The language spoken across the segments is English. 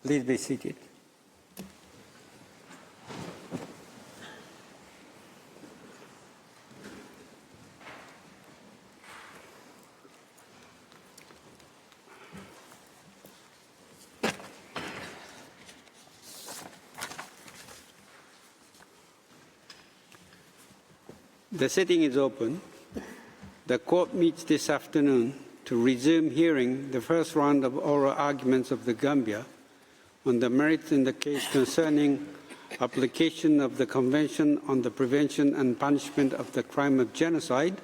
Please be seated. The sitting is open. The court meets this afternoon to resume hearing the first round of oral arguments of the Gambia on the merits in the case concerning application of the Convention on the Prevention and Punishment of the Crime of Genocide,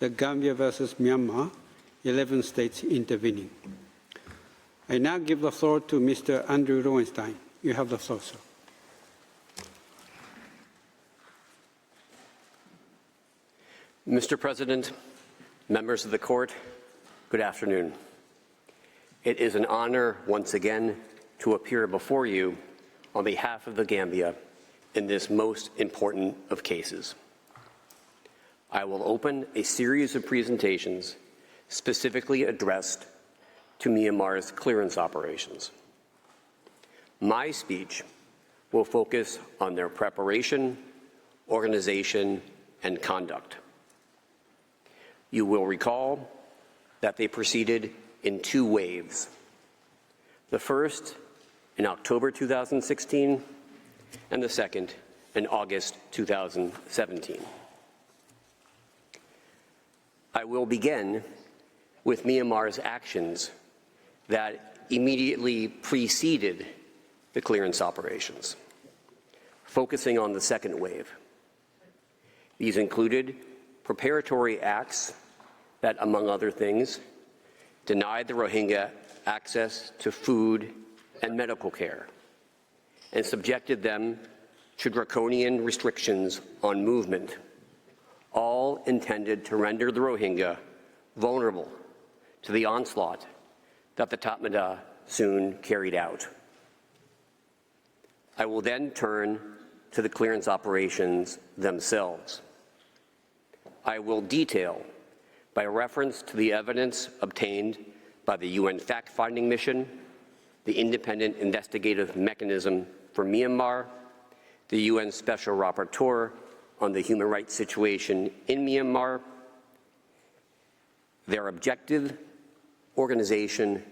the Gambia versus Myanmar, 11 states intervening. I now give the floor to Mr. Andrew Loewenstein. You have the floor, sir. Mr. President, members of the court, good afternoon. It is an honor once again to appear before you on behalf of the Gambia in this most important of cases. I will open a series of presentations specifically addressed to Myanmar's clearance operations. My speech will focus on their preparation, organization, and conduct. You will recall that they proceeded in two waves. The first in October 2016 and the second in August 2017. I will begin with Myanmar's actions that immediately preceded the clearance operations, focusing on the second wave. These included preparatory acts that, among other things, denied the Rohingya access to food and medical care and subjected them to draconian restrictions on movement, all intended to render the Rohingya vulnerable to the onslaught that the Tatmadaw soon carried out. I will then turn to the clearance operations themselves. I will detail, by reference to the evidence obtained by the UN fact-finding mission, the Independent Investigative Mechanism for Myanmar, the UN Special Rapporteur on the human rights situation in Myanmar, their objective, organization,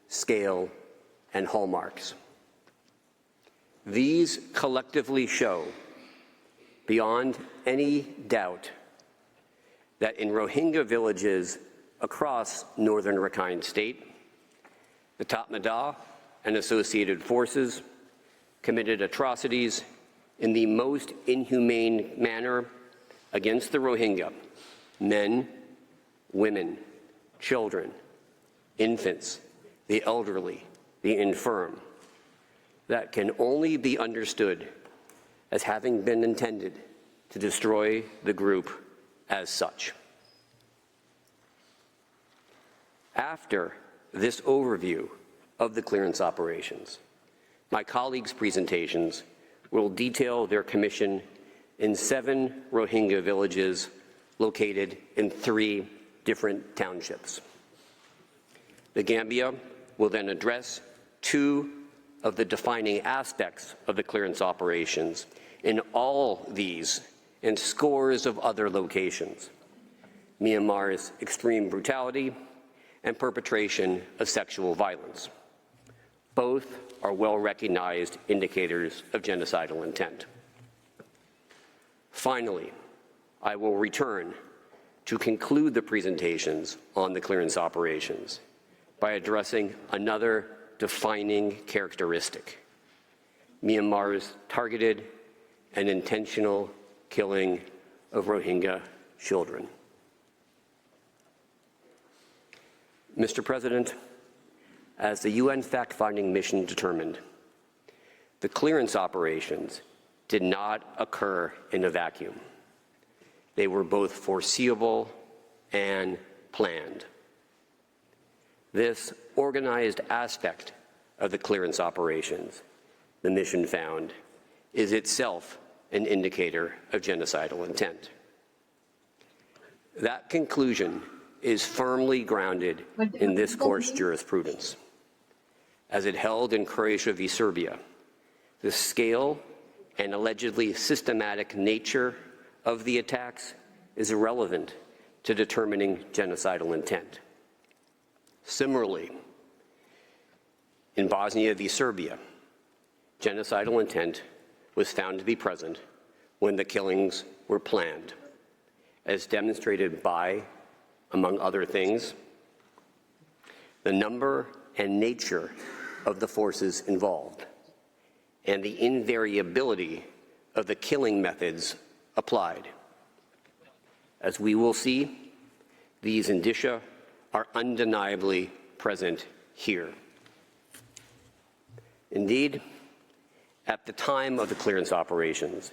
scale, and hallmarks. These collectively show, beyond any doubt, that in Rohingya villages across northern Rakhine State, the Tatmadaw and associated forces committed atrocities in the most inhumane manner against the Rohingya, men, women, children, infants, the elderly, the infirm, that can only be understood as having been intended to destroy the group as such. After this overview of the clearance operations, my colleagues' presentations will detail their commission in 7 Rohingya villages located in 3 different townships. The Gambia will then address 2 of the defining aspects of the clearance operations in all these and scores of other locations: Myanmar's extreme brutality and perpetration of sexual violence. Both are well-recognized indicators of genocidal intent. Finally, I will return to conclude the presentations on the clearance operations by addressing another defining characteristic: Myanmar's targeted and intentional killing of Rohingya children. Mr. President, as the UN fact-finding mission determined, the clearance operations did not occur in a vacuum. They were both foreseeable and planned. This organized aspect of the clearance operations, the mission found, is itself an indicator of genocidal intent. That conclusion is firmly grounded in this court's jurisprudence. as it held in Croatia v. Serbia, the scale and allegedly systematic nature of the attacks is irrelevant to determining genocidal intent. Similarly, in Bosnia v. Serbia, genocidal intent was found to be present when the killings were planned, as demonstrated by, among other things, the number and nature of the forces involved, and the invariability of the killing methods applied. As we will see, these indicia are undeniably present here. Indeed, at the time of the clearance operations,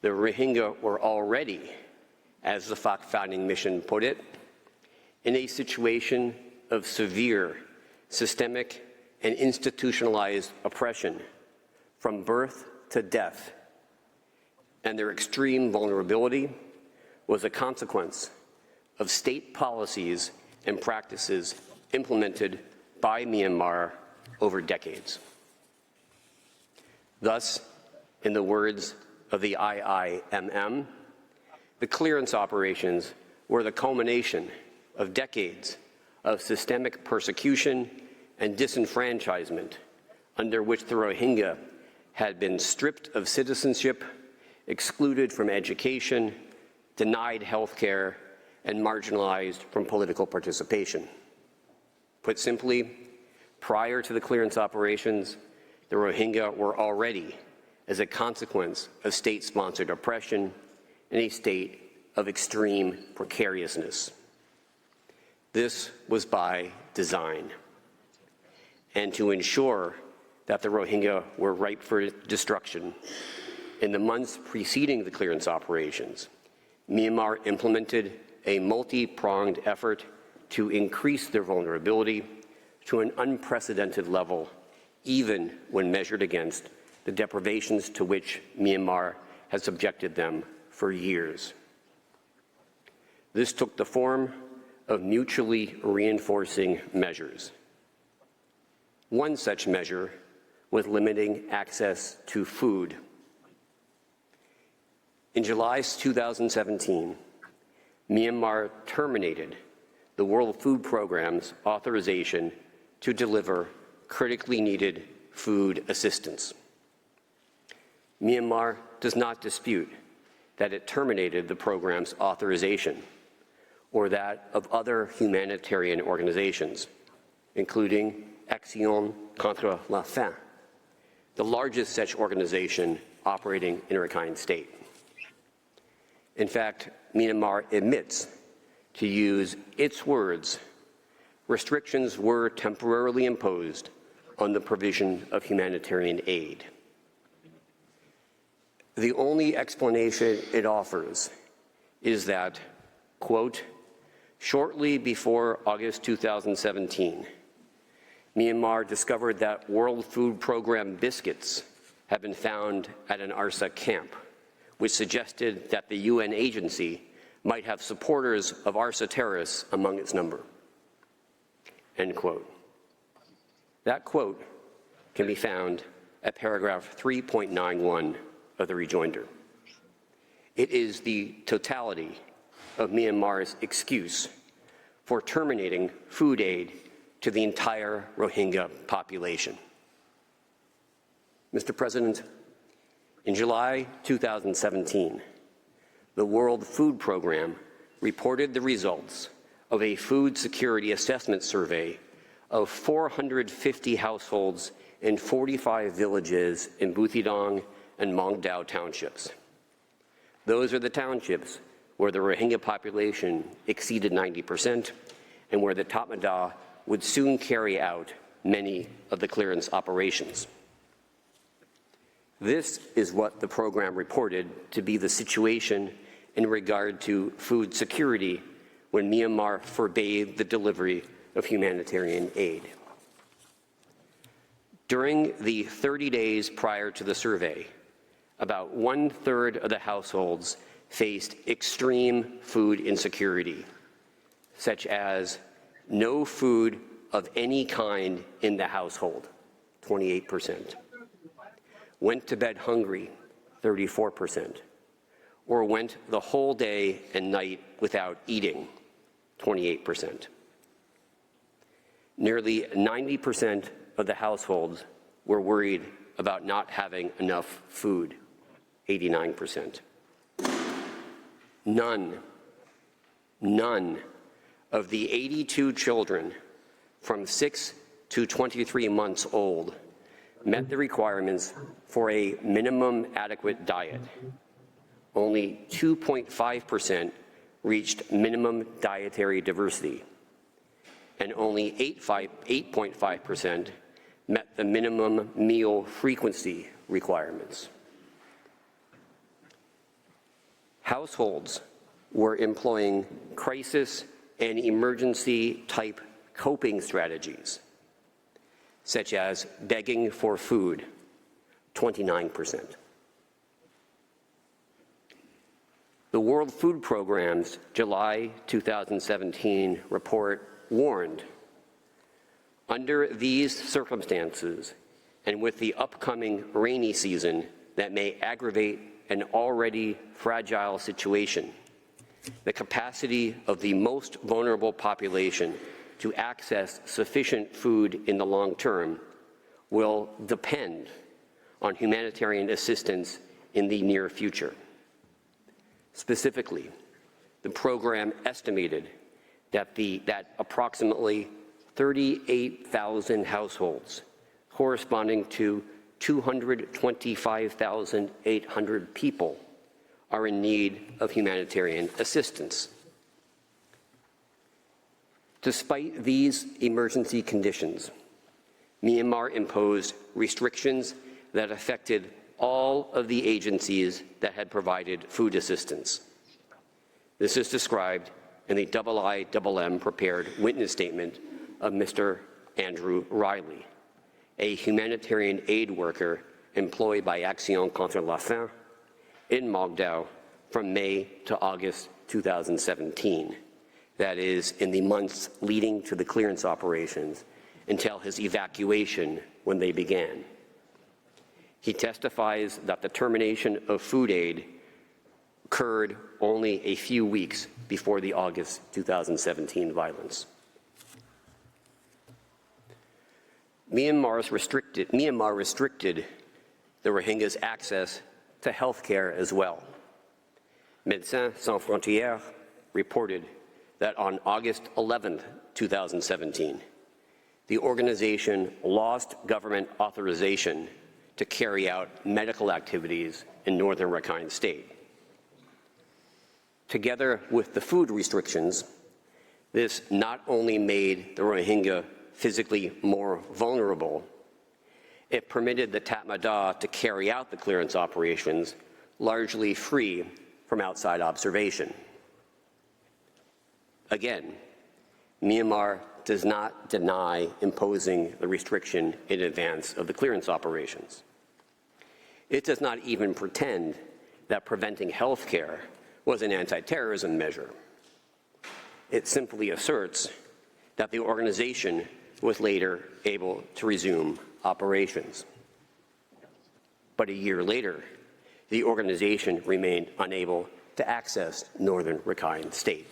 the Rohingya were already, as the fact-finding mission put it, in a situation of severe systemic and institutionalized oppression from birth to death, and their extreme vulnerability was a consequence of state policies and practices implemented by Myanmar over decades. Thus, in the words of the IIMM, the clearance operations were the culmination of decades of systemic persecution and disenfranchisement under which the Rohingya had been stripped of citizenship, excluded from education, denied health care, and marginalized from political participation. Put simply, prior to the clearance operations, the Rohingya were already, as a consequence of state-sponsored oppression, in a state of extreme precariousness. This was by design. And to ensure that the Rohingya were ripe for destruction, in the months preceding the clearance operations, Myanmar implemented a multi-pronged effort to increase their vulnerability to an unprecedented level, even when measured against the deprivations to which Myanmar has subjected them for years. This took the form of mutually reinforcing measures. One such measure was limiting access to food. In July 2017, Myanmar terminated the World Food Programme's authorization to deliver critically needed food assistance. Myanmar does not dispute that it terminated the program's authorization or that of other humanitarian organizations, including Action contre la faim, the largest such organization operating in Rakhine State. In fact, Myanmar admits, to use its words, restrictions were temporarily imposed on the provision of humanitarian aid. The only explanation it offers is that, quote, shortly before August 2017, Myanmar discovered that World Food Programme biscuits had been found at an ARSA camp, which suggested that the UN agency might have supporters of ARSA terrorists among its number, end quote. That quote can be found at paragraph 3.91 of the rejoinder. It is the totality of Myanmar's excuse for terminating food aid to the entire Rohingya population. Mr. President, in July 2017, the World Food Programme reported the results of a food security assessment survey of 450 households in 45 villages in Buthidaung and Mongdao townships. Those are the townships where the Rohingya population exceeded 90% and where the Tatmadaw would soon carry out many of the clearance operations. This is what the program reported to be the situation in regard to food security when Myanmar forbade the delivery of humanitarian aid. During the 30 days prior to the survey, about 1/3 of the households faced extreme food insecurity, such as no food of any kind in the household. 28%. Went to bed hungry, 34%. Or went the whole day and night without eating, 28%. Nearly 90% of the households were worried about not having enough food, 89%. None of the 82 children from 6 to 23 months old met the requirements for a minimum adequate diet. Only 2.5% reached minimum dietary diversity, and only 8.5% met the minimum meal frequency requirements. Households were employing crisis and emergency type coping strategies, such as begging for food, 29%. The World Food Programme's July 2017 report warned, under these circumstances, and with the upcoming rainy season that may aggravate an already fragile situation, the capacity of the most vulnerable population to access sufficient food in the long term will depend on humanitarian assistance in the near future. Specifically, the program estimated that approximately 38,000 households, corresponding to 225,800 people, are in need of humanitarian assistance. Despite these emergency conditions, Myanmar imposed restrictions that affected all of the agencies that had provided food assistance. This is described in the IIM prepared witness statement of Mr. Andrew Riley, a humanitarian aid worker employed by Action contre la faim in Mogdao from May to August 2017, that is, in the months leading to the clearance operations until his evacuation when they began. He testifies that the termination of food aid occurred only a few weeks before the August 2017 violence. Myanmar restricted the Rohingyas' access to health care as well. Médecins Sans Frontières reported that on August 11, 2017, the organization lost government authorization to carry out medical activities in northern Rakhine State. Together with the food restrictions, this not only made the Rohingya physically more vulnerable, it permitted the Tatmadaw to carry out the clearance operations largely free from outside observation. Again, Myanmar does not deny imposing the restriction in advance of the clearance operations. It does not even pretend that preventing health care was an anti-terrorism measure. It simply asserts that the organization was later able to resume operations. But a year later, the organization remained unable to access northern Rakhine State.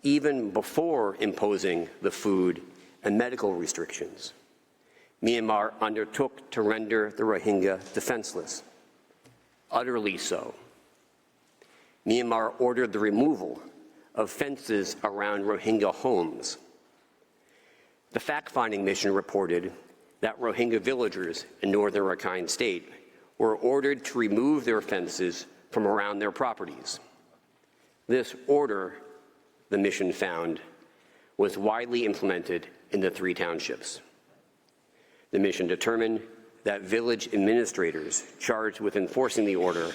Even before imposing the food and medical restrictions, Myanmar undertook to render the Rohingya defenseless, utterly so. Myanmar ordered the removal of fences around Rohingya homes. The fact-finding mission reported that Rohingya villagers in northern Rakhine State were ordered to remove their fences from around their properties. This order, the mission found, was widely implemented in the 3 townships. The mission determined that village administrators charged with enforcing the order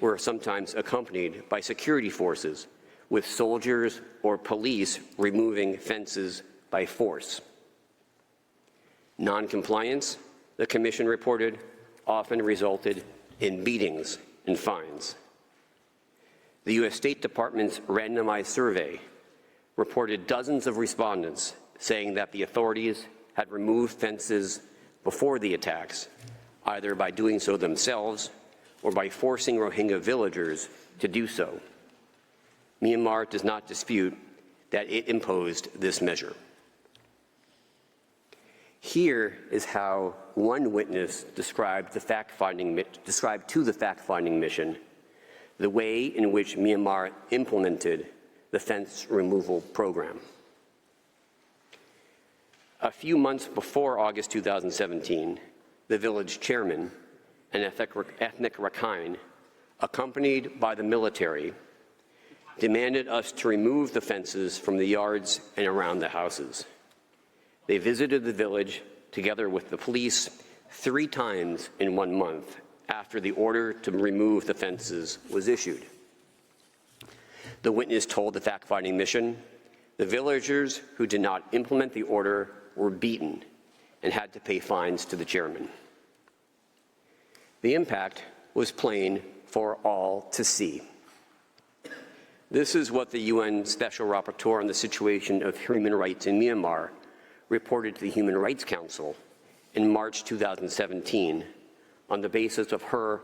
were sometimes accompanied by security forces, with soldiers or police removing fences by force. Non-compliance, the Commission reported, often resulted in beatings and fines. The U.S. State Department's randomized survey reported dozens of respondents saying that the authorities had removed fences before the attacks, either by doing so themselves or by forcing Rohingya villagers to do so. Myanmar does not dispute that it imposed this measure. Here is how one witness described to the fact-finding mission the way in which Myanmar implemented the fence removal program. A few months before August 2017, the village chairman, an ethnic Rakhine, accompanied by the military, demanded us to remove the fences from the yards and around the houses. They visited the village together with the police 3 times in 1 month after the order to remove the fences was issued. The witness told the fact-finding mission the villagers who did not implement the order were beaten and had to pay fines to the chairman. The impact was plain for all to see. This is what the UN Special Rapporteur on the situation of human rights in Myanmar reported to the Human Rights Council in March 2017 on the basis of her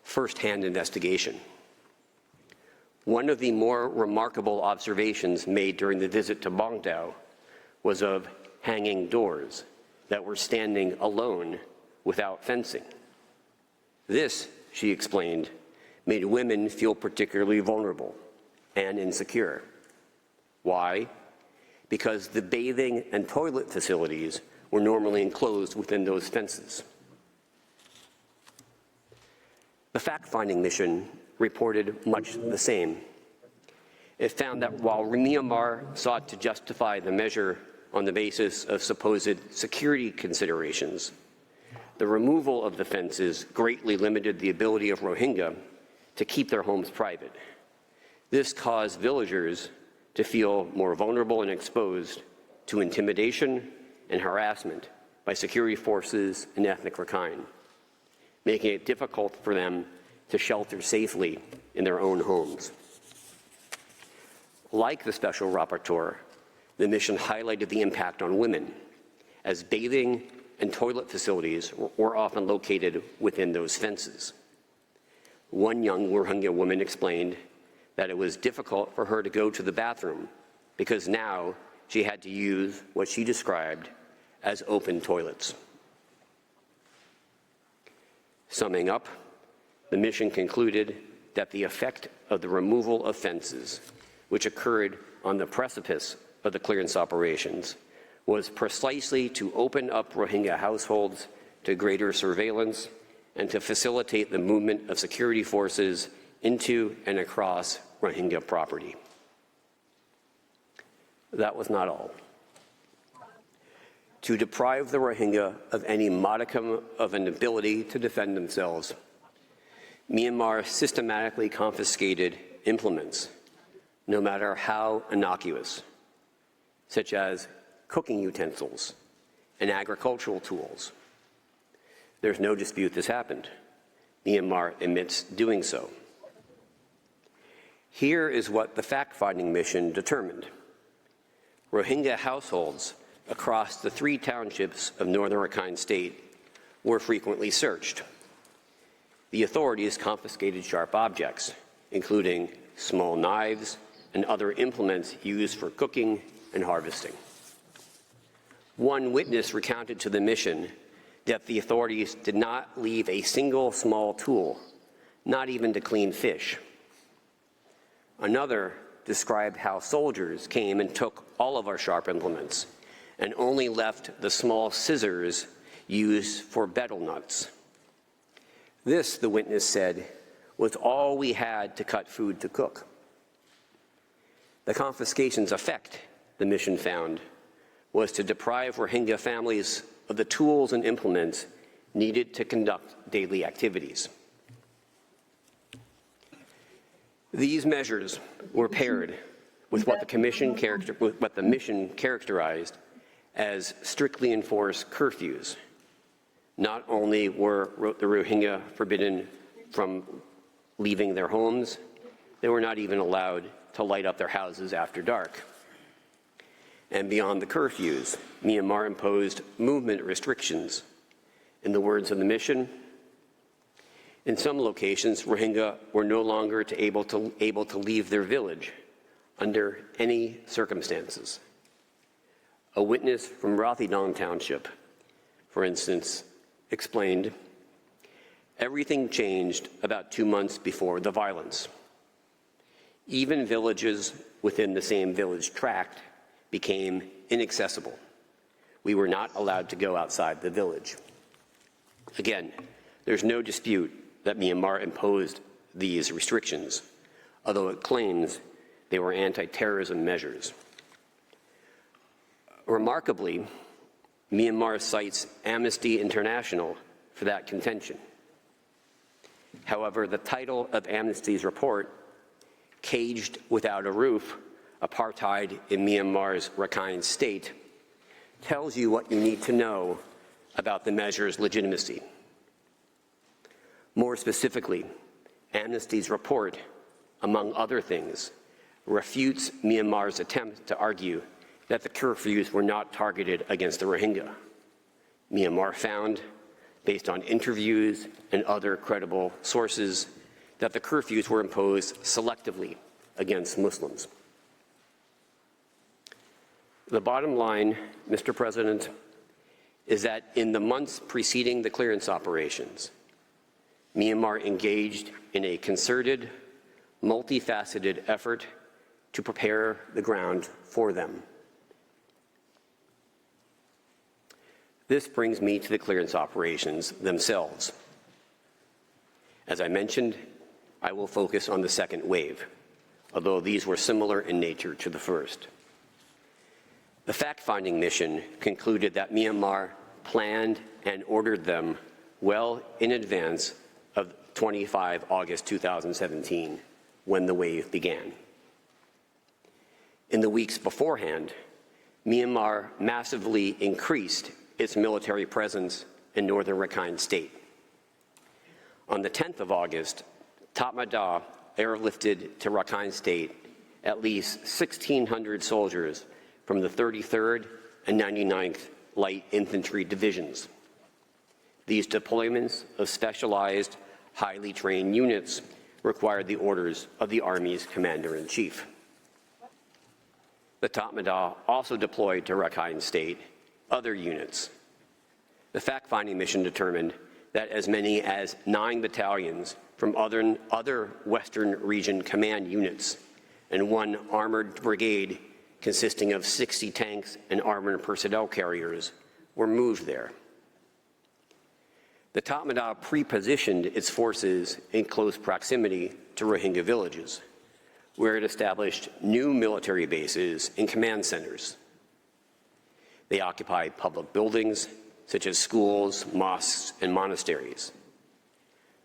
first-hand investigation. One of the more remarkable observations made during the visit to Bongdao was of hanging doors that were standing alone without fencing. This, she explained, made women feel particularly vulnerable and insecure. Why? Because the bathing and toilet facilities were normally enclosed within those fences. The fact-finding mission reported much the same. It found that while Myanmar sought to justify the measure on the basis of supposed security considerations, the removal of the fences greatly limited the ability of Rohingya to keep their homes private. This caused villagers to feel more vulnerable and exposed to intimidation and harassment by security forces and ethnic Rakhine, making it difficult for them to shelter safely in their own homes. Like the Special Rapporteur, the mission highlighted the impact on women, as bathing and toilet facilities were often located within those fences. One young Rohingya woman explained that it was difficult for her to go to the bathroom because now she had to use what she described as open toilets. Summing up, the mission concluded that the effect of the removal of fences, which occurred on the precipice of the clearance operations, was precisely to open up Rohingya households to greater surveillance and to facilitate the movement of security forces into and across Rohingya property. That was not all. To deprive the Rohingya of any modicum of an ability to defend themselves, Myanmar systematically confiscated implements, no matter how innocuous, such as cooking utensils and agricultural tools. There's no dispute this happened. Myanmar admits doing so. Here is what the fact-finding mission determined. Rohingya households across the 3 townships of northern Rakhine State were frequently searched. The authorities confiscated sharp objects, including small knives and other implements used for cooking and harvesting. One witness recounted to the mission that the authorities did not leave a single small tool, not even to clean fish. Another described how soldiers came and took all of our sharp implements and only left the small scissors used for betel nuts. This, the witness said, was all we had to cut food to cook. The confiscation's effect, the mission found, was to deprive Rohingya families of the tools and implements needed to conduct daily activities. These measures were paired with what the mission characterized as strictly enforced curfews. Not only were the Rohingya forbidden from leaving their homes, they were not even allowed to light up their houses after dark. and beyond the curfews, Myanmar imposed movement restrictions. In the words of the mission, in some locations, Rohingya were no longer able to leave their village under any circumstances. A witness from Rothidong Township, for instance, explained, everything changed about 2 months before the violence. Even villages within the same village tract became inaccessible. We were not allowed to go outside the village. Again, there's no dispute that Myanmar imposed these restrictions, although it claims they were anti-terrorism measures. Remarkably, Myanmar cites Amnesty International for that contention. However, the title of Amnesty's report, Caged Without a Roof, Apartheid in Myanmar's Rakhine State, tells you what you need to know about the measure's legitimacy. More specifically, Amnesty's report, among other things, refutes Myanmar's attempt to argue that the curfews were not targeted against the Rohingya. Myanmar found, based on interviews and other credible sources, that the curfews were imposed selectively against Muslims. The bottom line, Mr. President, is that in the months preceding the clearance operations, Myanmar engaged in a concerted, multifaceted effort to prepare the ground for them. This brings me to the clearance operations themselves. As I mentioned, I will focus on the second wave, although these were similar in nature to the first. The fact-finding mission concluded that Myanmar planned and ordered them well in advance of 25 August 2017, when the wave began. In the weeks beforehand, Myanmar massively increased its military presence in northern Rakhine State. On the 10th of August, Tatmadaw airlifted to Rakhine State at least 1,600 soldiers from the 33rd and 99th Light Infantry Divisions. These deployments of specialized, highly trained units required the orders of the Army's Commander-in-Chief. The Tatmadaw also deployed to Rakhine State other units. The fact-finding mission determined that as many as 9 battalions from other Western Region Command units and 1 armored brigade consisting of 60 tanks and armored personnel carriers were moved there. The Tatmadaw pre-positioned its forces in close proximity to Rohingya villages, where it established new military bases and command centers. They occupied public buildings, such as schools, mosques, and monasteries.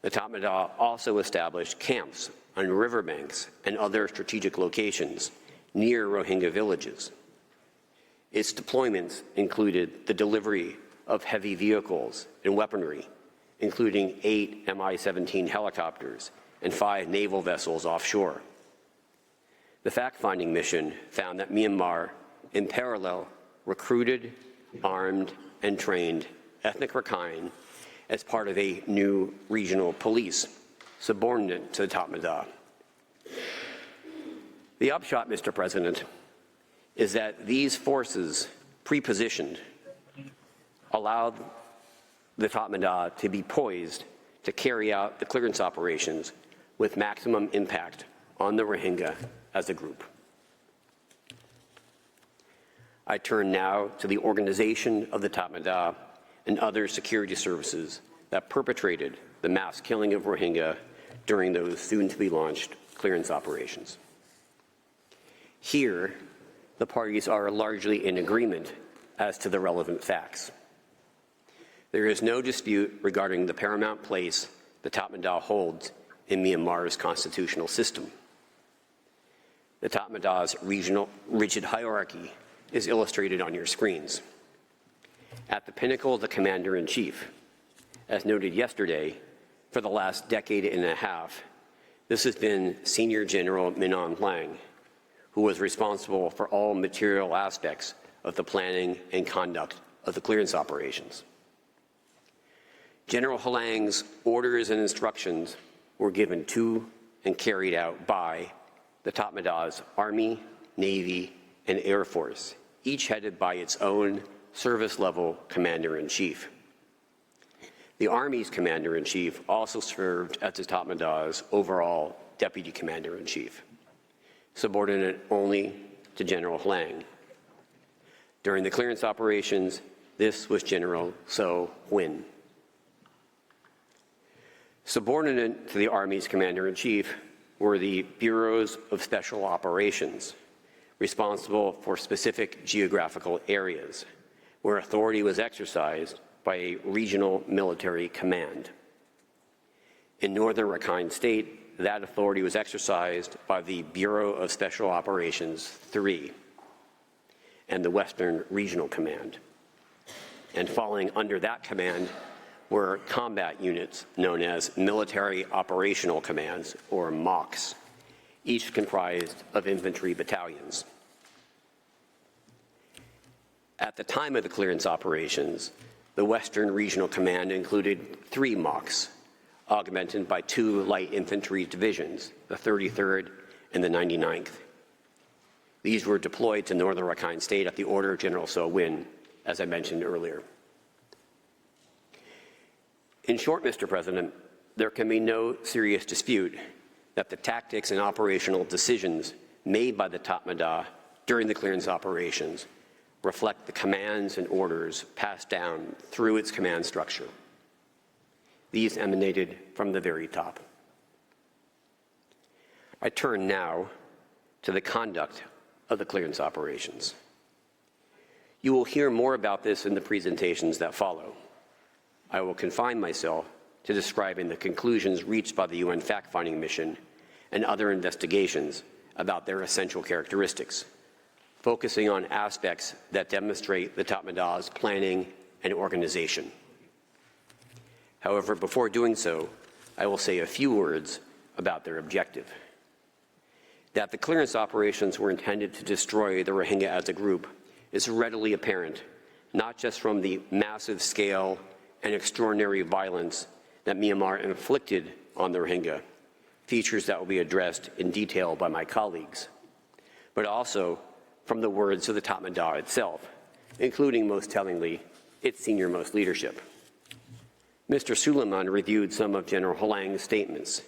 The Tatmadaw also established camps on riverbanks and other strategic locations near Rohingya villages. Its deployments included the delivery of heavy vehicles and weaponry, including 8 Mi-17 helicopters and 5 naval vessels offshore. The fact-finding mission found that Myanmar, in parallel, recruited, armed, and trained ethnic Rakhine as part of a new regional police subordinate to the Tatmadaw. The upshot, Mr. President, is that these forces, pre-positioned, allowed the Tatmadaw to be poised to carry out the clearance operations with maximum impact on the Rohingya as a group. I turn now to the organization of the Tatmadaw and other security services that perpetrated the mass killing of Rohingya during those soon-to-be-launched clearance operations. Here, the parties are largely in agreement as to the relevant facts. There is no dispute regarding the paramount place the Tatmadaw holds in Myanmar's constitutional system. The Tatmadaw's regional rigid hierarchy is illustrated on your screens. At the pinnacle, the Commander-in-Chief. As noted yesterday, for the last decade and a half, this has been Senior General Min Aung Hlaing, who was responsible for all material aspects of the planning and conduct of the clearance operations. General Halang's orders and instructions were given to and carried out by the Tatmadaws Army, Navy, and Air Force, each headed by its own service-level commander-in-chief. The Army's commander-in-chief also served as the Tatmadaws' overall deputy commander-in-chief, subordinate only to General Halang. During the clearance operations, this was General So Huynh. Subordinate to the Army's commander-in-chief were the Bureaus of Special Operations, responsible for specific geographical areas, where authority was exercised by a regional military command. In northern Rakhine State, that authority was exercised by the Bureau of Special Operations 3 and the Western Regional Command. And falling under that command were combat units known as Military Operational Commands, or MOCs, each comprised of infantry battalions. At the time of the clearance operations, the Western Regional Command included 3 MOCs, augmented by 2 light infantry divisions, the 33rd and the 99th. These were deployed to northern Rakhine State at the order of General So Huynh, as I mentioned earlier. In short, Mr. President, there can be no serious dispute that the tactics and operational decisions made by the Tatmadaw during the clearance operations reflect the commands and orders passed down through its command structure. These emanated from the very top. I turn now to the conduct of the clearance operations. You will hear more about this in the presentations that follow. I will confine myself to describing the conclusions reached by the UN fact-finding mission and other investigations about their essential characteristics, focusing on aspects that demonstrate the Tatmadaw's planning and organization. However, before doing so, I will say a few words about their objective. That the clearance operations were intended to destroy the Rohingya as a group is readily apparent, not just from the massive scale and extraordinary violence that Myanmar inflicted on the Rohingya, features that will be addressed in detail by my colleagues, but also from the words of the Tatmadaw itself, including, most tellingly, its senior-most leadership. Mr. Suleiman reviewed some of General Halang's statements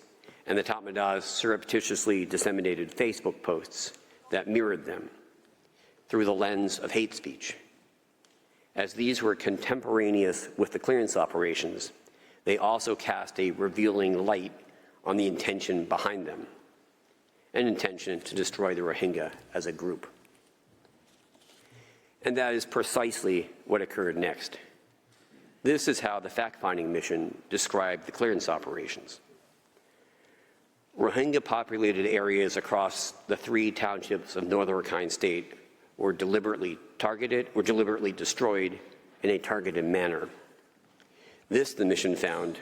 and the Tatmadaw's surreptitiously disseminated Facebook posts that mirrored them through the lens of hate speech. As these were contemporaneous with the clearance operations, they also cast a revealing light on the intention behind them, an intention to destroy the Rohingya as a group. And that is precisely what occurred next. This is how the fact-finding mission described the clearance operations. Rohingya-populated areas across the 3 townships of northern Rakhine State were deliberately destroyed in a targeted manner. This, the mission found,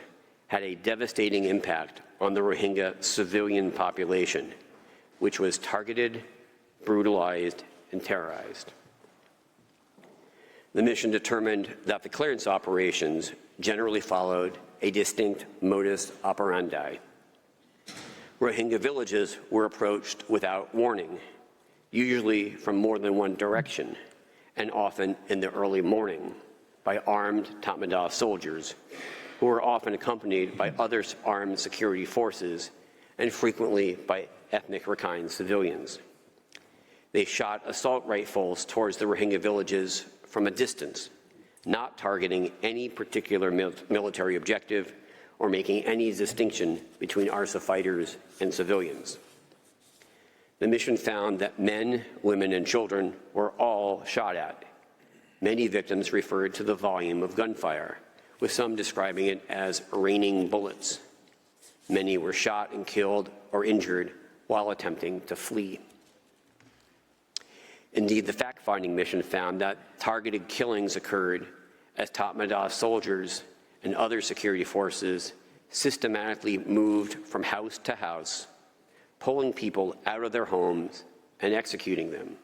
had a devastating impact on the Rohingya civilian population, which was targeted, brutalized, and terrorized. The mission determined that the clearance operations generally followed a distinct modus operandi. Rohingya villages were approached without warning, usually from more than one direction, and often in the early morning, by armed Tatmadaw soldiers, who were often accompanied by other armed security forces and frequently by ethnic Rakhine civilians. They shot assault rifles towards the Rohingya villages from a distance, not targeting any particular military objective or making any distinction between ARSA fighters and civilians. The mission found that men, women, and children were all shot at. Many victims referred to the volume of gunfire, with some describing it as raining bullets. Many were shot and killed or injured while attempting to flee. Indeed, the fact-finding mission found that targeted killings occurred as Tatmadaw soldiers and other security forces systematically moved from house to house, pulling people out of their homes and executing them,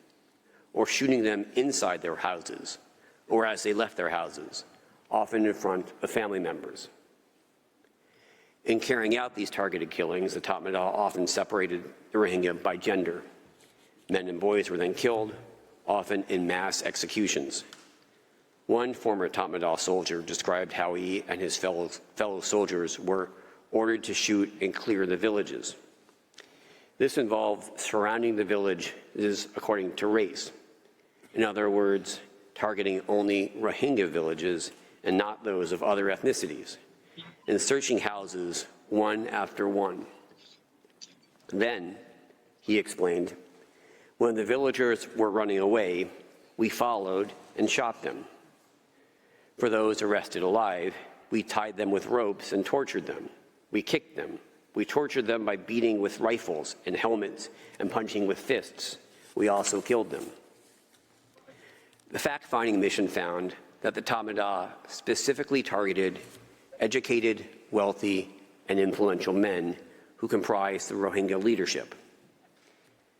or shooting them inside their houses, or as they left their houses, often in front of family members. In carrying out these targeted killings, the Tatmadaw often separated the Rohingya by gender. Men and boys were then killed, often in mass executions. One former Tatmadaw soldier described how he and his fellow soldiers were ordered to shoot and clear the villages. This involved surrounding the villages according to race. In other words, targeting only Rohingya villages and not those of other ethnicities, and searching houses one after one. Then, he explained, when the villagers were running away, we followed and shot them. For those arrested alive, we tied them with ropes and tortured them. We kicked them. We tortured them by beating with rifles and helmets and punching with fists. We also killed them. The fact-finding mission found that the Tatmadaw specifically targeted educated, wealthy, and influential men who comprised the Rohingya leadership.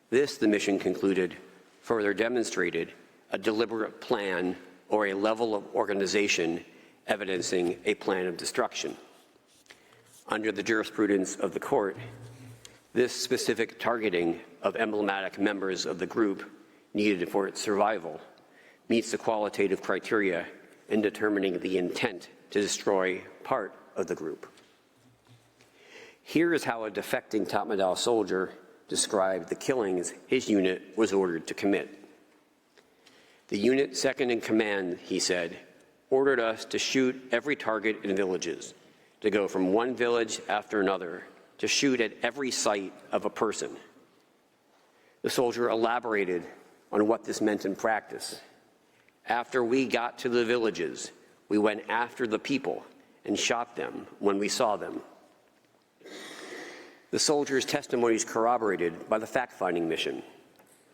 This, the mission concluded, further demonstrated a deliberate plan or a level of organization evidencing a plan of destruction. Under the jurisprudence of the court, this specific targeting of emblematic members of the group needed for its survival meets the qualitative criteria in determining the intent to destroy part of the group. Here is how a defecting Tatmadaw soldier described the killings his unit was ordered to commit. The unit second in command, he said, ordered us to shoot every target in villages, to go from one village after another, to shoot at every site of a person. The soldier elaborated on what this meant in practice. After we got to the villages, we went after the people and shot them when we saw them. The soldier's testimony is corroborated by the fact-finding mission,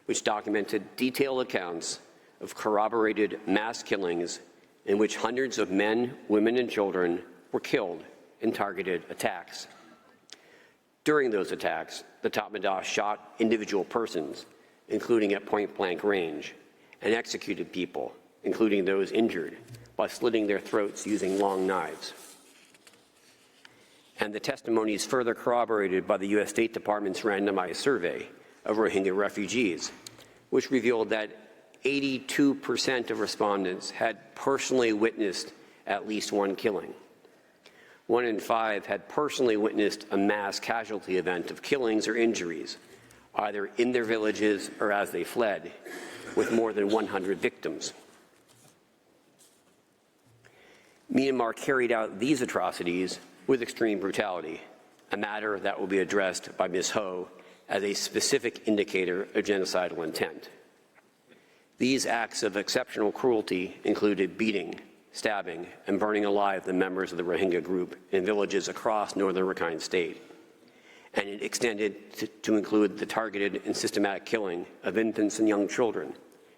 which documented detailed accounts of corroborated mass killings in which hundreds of men, women, and children were killed in targeted attacks. During those attacks, the Tatmadaw shot individual persons, including at point-blank range, and executed people, including those injured, by slitting their throats using long knives. And the testimony is further corroborated by the U.S. State Department's randomized survey of Rohingya refugees, which revealed that 82% of respondents had personally witnessed at least one killing. 1 in 5 had personally witnessed a mass casualty event of killings or injuries, either in their villages or as they fled, with more than 100 victims. Myanmar carried out these atrocities with extreme brutality, a matter that will be addressed by Ms. Ho as a specific indicator of genocidal intent. These acts of exceptional cruelty included beating, stabbing, and burning alive the members of the Rohingya group in villages across northern Rakhine State. And it extended to include the targeted and systematic killing of infants and young children,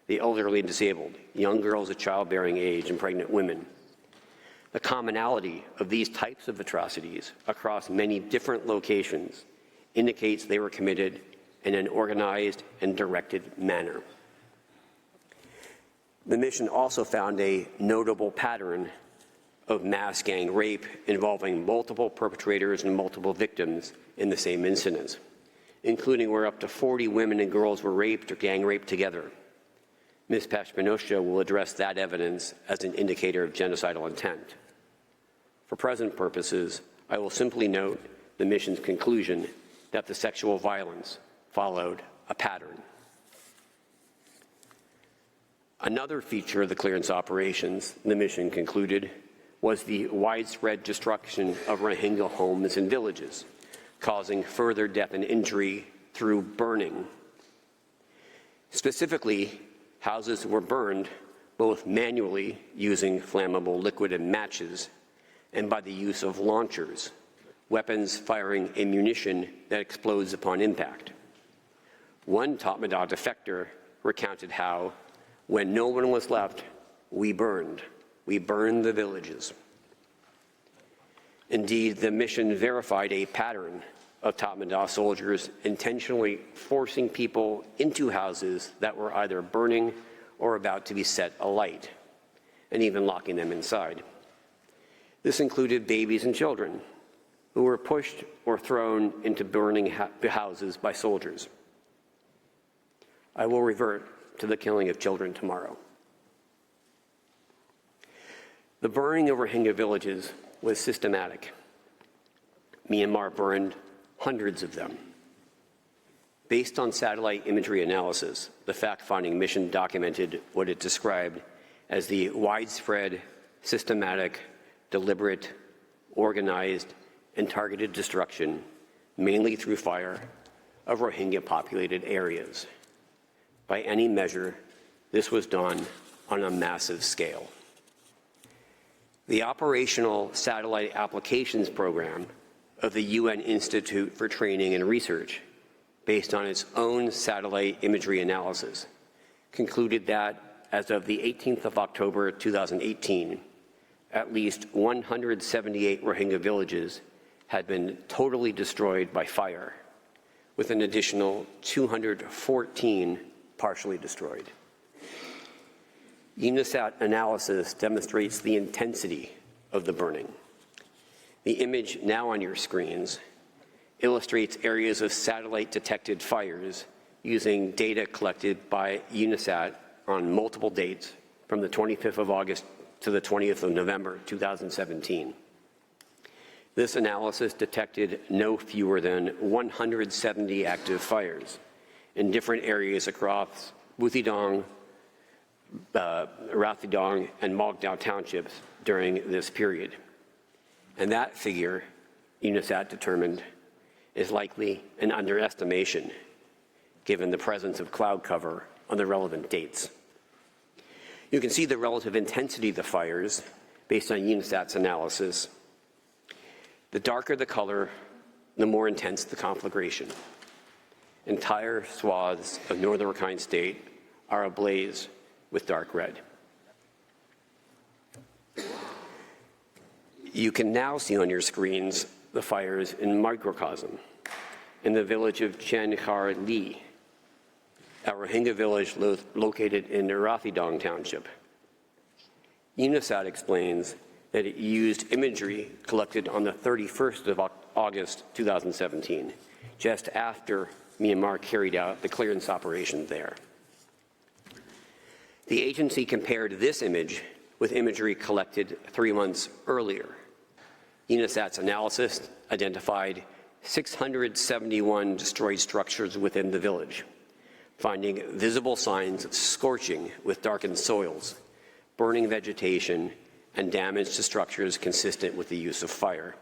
the elderly and disabled, young girls of childbearing age, and pregnant women. The commonality of these types of atrocities across many different locations indicates they were committed in an organized and directed manner. The mission also found a notable pattern of mass gang rape involving multiple perpetrators and multiple victims in the same incidents, including where up to 40 women and girls were raped or gang raped together. Ms. Pashpanosha will address that evidence as an indicator of genocidal intent. For present purposes, I will simply note the mission's conclusion that the sexual violence followed a pattern. Another feature of the clearance operations, the mission concluded, was the widespread destruction of Rohingya homes and villages, causing further death and injury through burning. Specifically, houses were burned both manually using flammable liquid and matches and by the use of launchers, weapons firing ammunition that explodes upon impact. One Tatmadaw defector recounted how, when no one was left, we burned the villages. Indeed, the mission verified a pattern of Tatmadaw soldiers intentionally forcing people into houses that were either burning or about to be set alight, and even locking them inside. This included babies and children who were pushed or thrown into burning houses by soldiers. I will revert to the killing of children tomorrow. The burning of Rohingya villages was systematic. Myanmar burned hundreds of them. Based on satellite imagery analysis, the fact-finding mission documented what it described as the widespread, systematic, deliberate, organized, and targeted destruction, mainly through fire, of Rohingya-populated areas. By any measure, this was done on a massive scale. The Operational Satellite Applications Program of the UN Institute for Training and Research, based on its own satellite imagery analysis, concluded that as of the 18th of October 2018, at least 178 Rohingya villages had been totally destroyed by fire, with an additional 214 partially destroyed. UNISAT analysis demonstrates the intensity of the burning. The image now on your screens illustrates areas of satellite-detected fires using data collected by UNISAT on multiple dates from the 25th of August to the 20th of November 2017. This analysis detected no fewer than 170 active fires in different areas across Wuthidong, Rathidong, and Mogdao townships during this period. And that figure, UNISAT determined, is likely an underestimation, given the presence of cloud cover on the relevant dates. You can see the relative intensity of the fires based on UNISAT's analysis. The darker the color, the more intense the conflagration. Entire swaths of northern Rakhine State are ablaze with dark red. You can now see on your screens the fires in microcosm in the village of Chen Khar Li, a Rohingya village located in Rathidong Township. UNISAT explains that it used imagery collected on the 31st of August 2017, just after Myanmar carried out the clearance operation there. The agency compared this image with imagery collected 3 months earlier. UNISAT's analysis identified 671 destroyed structures within the village, finding visible signs of scorching with darkened soils, burning vegetation, and damage to structures consistent with the use of fire.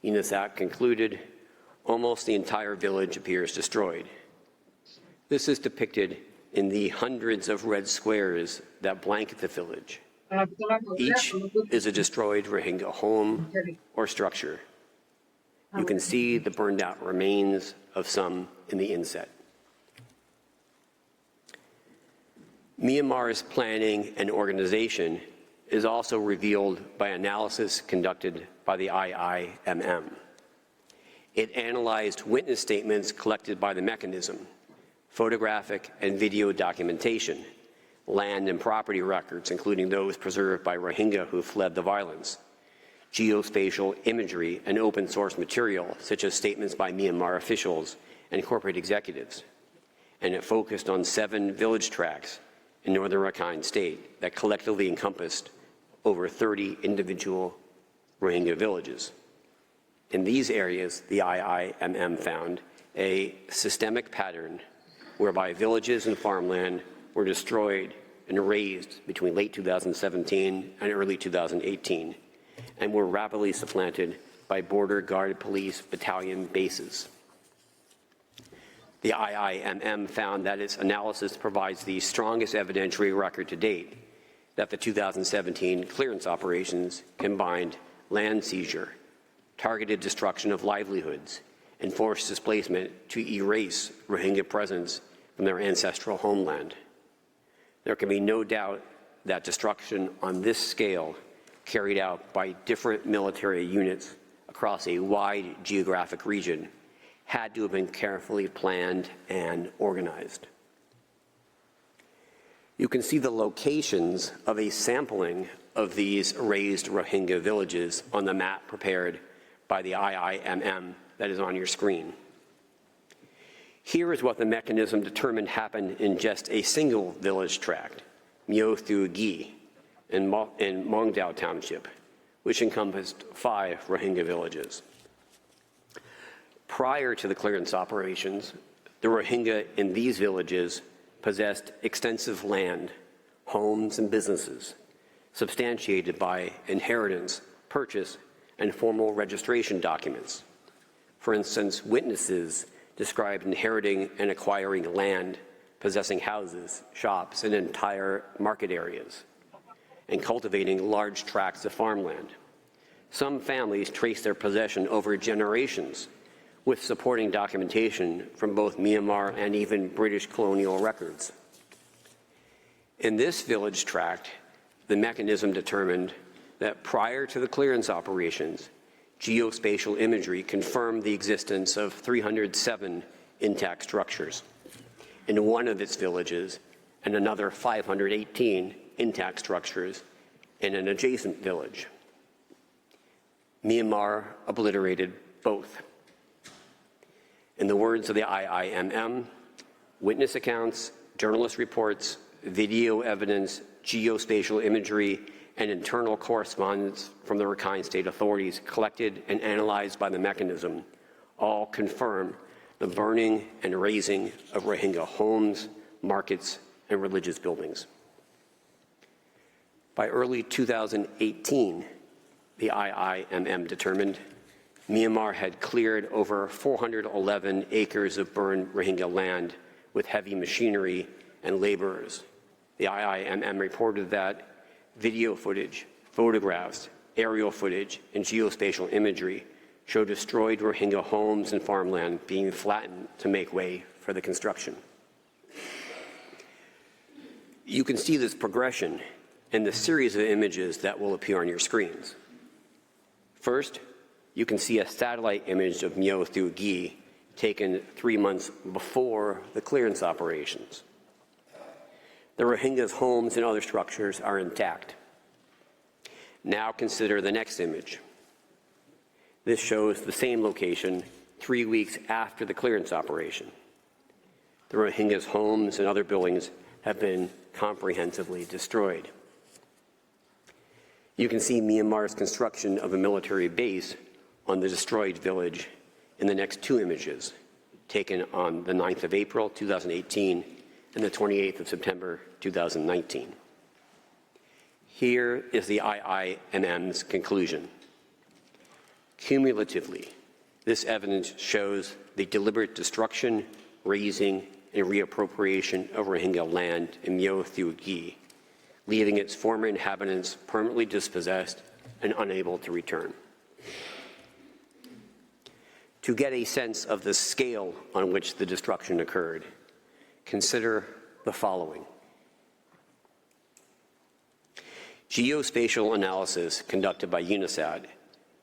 UNISAT concluded almost the entire village appears destroyed. This is depicted in the hundreds of red squares that blanket the village. Each is a destroyed Rohingya home or structure. You can see the burned out remains of some in the inset. Myanmar's planning and organization is also revealed by analysis conducted by the IIMM. It analyzed witness statements collected by the mechanism, photographic and video documentation, land and property records, including those preserved by Rohingya who fled the violence, geospatial imagery and open source material, such as statements by Myanmar officials and corporate executives. And it focused on 7 village tracts in northern Rakhine State that collectively encompassed over 30 individual Rohingya villages. In these areas, the IIMM found a systemic pattern whereby villages and farmland were destroyed and razed between late 2017 and early 2018, and were rapidly supplanted by border guard police battalion bases. The IIMM found that its analysis provides the strongest evidentiary record to date that the 2017 clearance operations combined land seizure, targeted destruction of livelihoods, and forced displacement to erase Rohingya presence from their ancestral homeland. There can be no doubt that destruction on this scale, carried out by different military units across a wide geographic region had to have been carefully planned and organized. You can see the locations of a sampling of these raised Rohingya villages on the map prepared by the IIMM that is on your screen. Here is what the mechanism determined happened in just a single village tract, Myo Thu Gi, in Mongdao Township, which encompassed 5 Rohingya villages. Prior to the clearance operations, the Rohingya in these villages possessed extensive land, homes, and businesses, substantiated by inheritance, purchase, and formal registration documents. For instance, witnesses described inheriting and acquiring land, possessing houses, shops, and entire market areas, and cultivating large tracts of farmland. Some families trace their possession over generations, with supporting documentation from both Myanmar and even British colonial records. In this village tract, the mechanism determined that prior to the clearance operations, geospatial imagery confirmed the existence of 307 intact structures in one of its villages and another 518 intact structures in an adjacent village. Myanmar obliterated both. In the words of the IIMM, witness accounts, journalist reports, video evidence, geospatial imagery, and internal correspondence from the Rakhine State authorities collected and analyzed by the mechanism all confirm the burning and razing of Rohingya homes, markets, and religious buildings. By early 2018, the IIMM determined Myanmar had cleared over 411 acres of burned Rohingya land with heavy machinery and laborers. The IIMM reported that video footage, photographs, aerial footage, and geospatial imagery show destroyed Rohingya homes and farmland being flattened to make way for the construction. You can see this progression in the series of images that will appear on your screens. First, you can see a satellite image of Myo Thu Gi taken 3 months before the clearance operations. The Rohingyas' homes and other structures are intact. Now consider the next image. This shows the same location 3 weeks after the clearance operation. The Rohingyas' homes and other buildings have been comprehensively destroyed. You can see Myanmar's construction of a military base on the destroyed village in the next 2 images, taken on the 9th of April, 2018, and the 28th of September, 2019. Here is the IIMM's conclusion. Cumulatively, this evidence shows the deliberate destruction, razing, and reappropriation of Rohingya land in Myo Thu Gi, leaving its former inhabitants permanently dispossessed and unable to return. To get a sense of the scale on which the destruction occurred, consider the following. Geospatial analysis conducted by UNICEF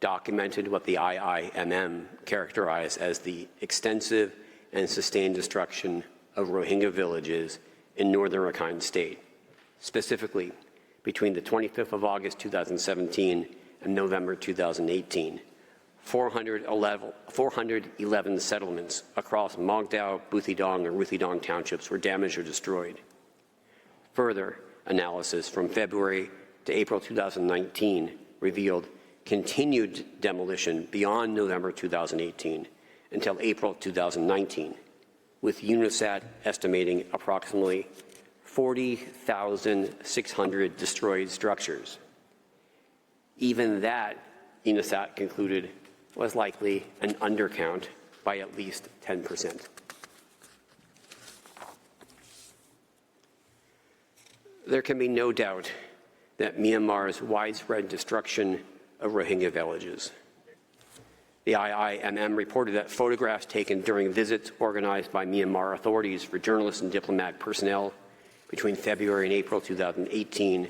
documented what the IIMM characterized as the extensive and sustained destruction of Rohingya villages in northern Rakhine State, specifically between the 25th of August 2017 and November 2018. 411 settlements across Mongdao, Buthidong, and Ruthidong townships were damaged or destroyed. Further analysis from February to April 2019 revealed continued demolition beyond November 2018 until April 2019, with UNICEF estimating approximately 40,600 destroyed structures. Even that, UNICEF concluded, was likely an undercount by at least 10%. There can be no doubt that Myanmar's widespread destruction of Rohingya villages. The IIMM reported that photographs taken during visits organized by Myanmar authorities for journalists and diplomatic personnel between February and April 2018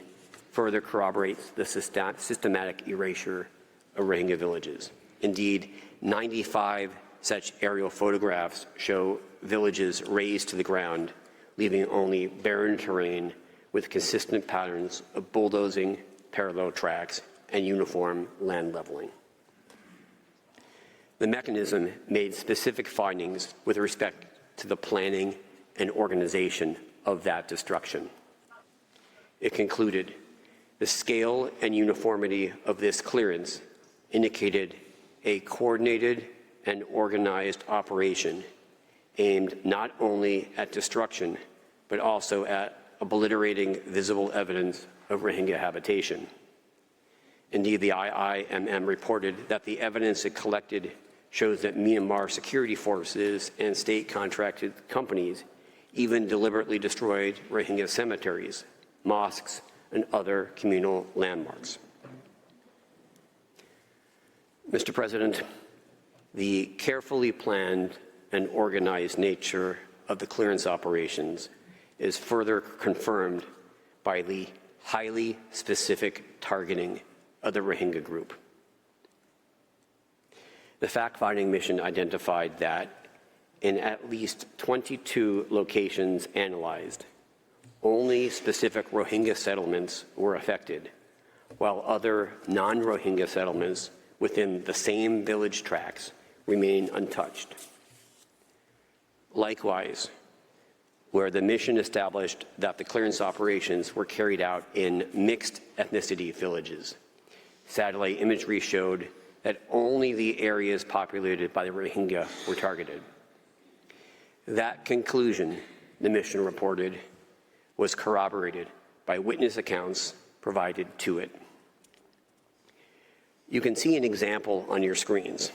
further corroborates the systematic erasure of Rohingya villages. Indeed, 95 such aerial photographs show villages razed to the ground, leaving only barren terrain with consistent patterns of bulldozing, parallel tracks, and uniform land leveling. The mechanism made specific findings with respect to the planning and organization of that destruction. It concluded the scale and uniformity of this clearance indicated a coordinated and organized operation aimed not only at destruction, but also at obliterating visible evidence of Rohingya habitation. Indeed, the IIMM reported that the evidence it collected shows that Myanmar security forces and state-contracted companies even deliberately destroyed Rohingya cemeteries, mosques, and other communal landmarks. Mr. President, the carefully planned and organized nature of the clearance operations is further confirmed by the highly specific targeting of the Rohingya group. The fact-finding mission identified that in at least 22 locations analyzed, only specific Rohingya settlements were affected, while other non-Rohingya settlements within the same village tracts remain untouched. Likewise, where the mission established that the clearance operations were carried out in mixed ethnicity villages, satellite imagery showed that only the areas populated by the Rohingya were targeted. That conclusion, the mission reported, was corroborated by witness accounts provided to it. You can see an example on your screens.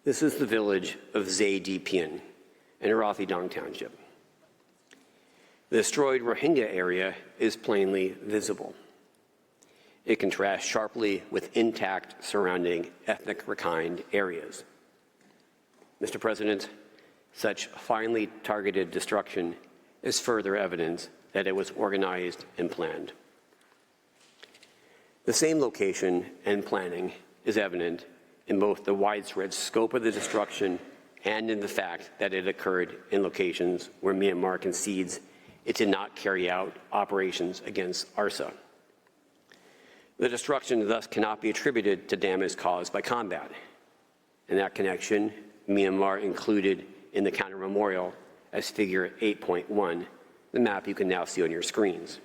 This is the village of Zaydipien in Arathidong Township. The destroyed Rohingya area is plainly visible. It contrasts sharply with intact surrounding ethnic Rakhine areas. Mr. President, such finely targeted destruction is further evidence that it was organized and planned. The same location and planning is evident in both the widespread scope of the destruction and in the fact that it occurred in locations where Myanmar concedes it did not carry out operations against ARSA. The destruction thus cannot be attributed to damage caused by combat. In that connection, Myanmar included in the counter memorial as figure 8.1, the map you can now see on your screens.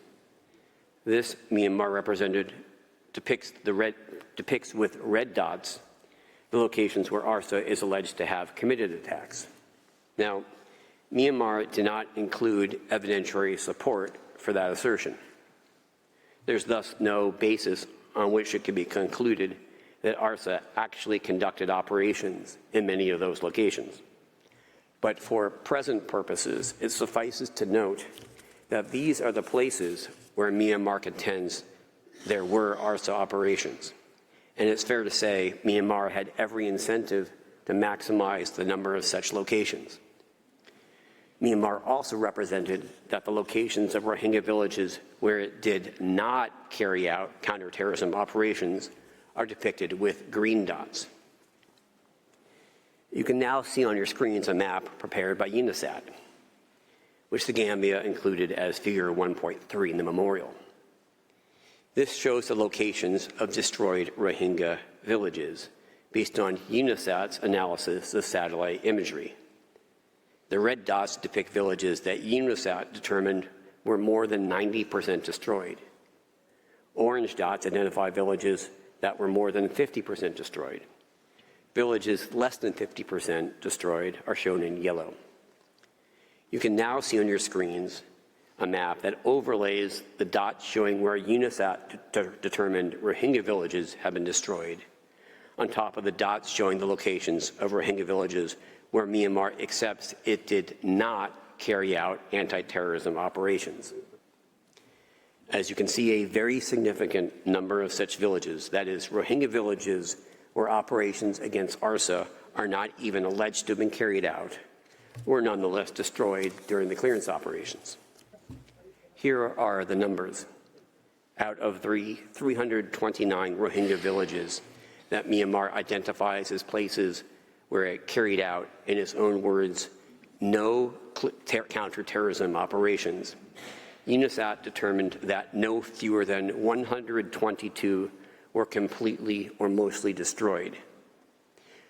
This Myanmar represented depicts with red dots the locations where ARSA is alleged to have committed attacks. Now, Myanmar did not include evidentiary support for that assertion. There's thus no basis on which it can be concluded that ARSA actually conducted operations in many of those locations. But for present purposes, it suffices to note that these are the places where Myanmar contends there were ARSA operations. And it's fair to say Myanmar had every incentive to maximize the number of such locations. Myanmar also represented that the locations of Rohingya villages where it did not carry out counterterrorism operations are depicted with green dots. You can now see on your screens a map prepared by UNISAT, which the Gambia included as figure 1.3 in the memorial. This shows the locations of destroyed Rohingya villages based on UNISAT's analysis of satellite imagery. The red dots depict villages that UNISAT determined were more than 90% destroyed. Orange dots identify villages that were more than 50% destroyed. Villages less than 50% destroyed are shown in yellow. You can now see on your screens a map that overlays the dots showing where UNISAT determined Rohingya villages have been destroyed, on top of the dots showing the locations of Rohingya villages where Myanmar accepts it did not carry out anti-terrorism operations. As you can see, a very significant number of such villages, that is, Rohingya villages where operations against ARSA are not even alleged to have been carried out, were nonetheless destroyed during the clearance operations. Here are the numbers. Out of the 329 Rohingya villages that Myanmar identifies as places where it carried out, in its own words, no counterterrorism operations, UNISAT determined that no fewer than 122 were completely or mostly destroyed,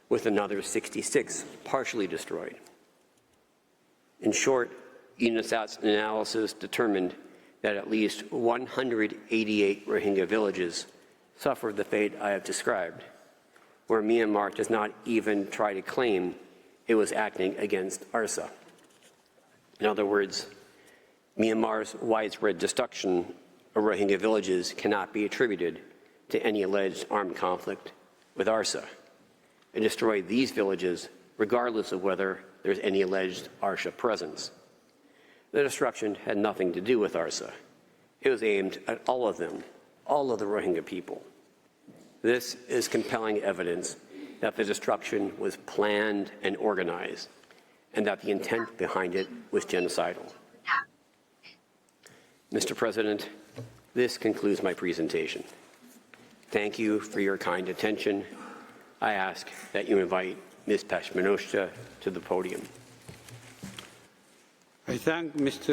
with another 66 partially destroyed. In short, UNISAT's analysis determined that at least 188 Rohingya villages suffered the fate I have described, where Myanmar does not even try to claim it was acting against ARSA. In other words, Myanmar's widespread destruction of Rohingya villages cannot be attributed to any alleged armed conflict with ARSA. It destroyed these villages regardless of whether there's any alleged ARSA presence. The destruction had nothing to do with ARSA. It was aimed at all of them, all of the Rohingya people. This is compelling evidence that the destruction was planned and organized, and that the intent behind it was genocidal. Mr. President, this concludes my presentation. Thank you for your kind attention. I ask that you invite Ms. Pashminoshta to the podium. I thank Mr.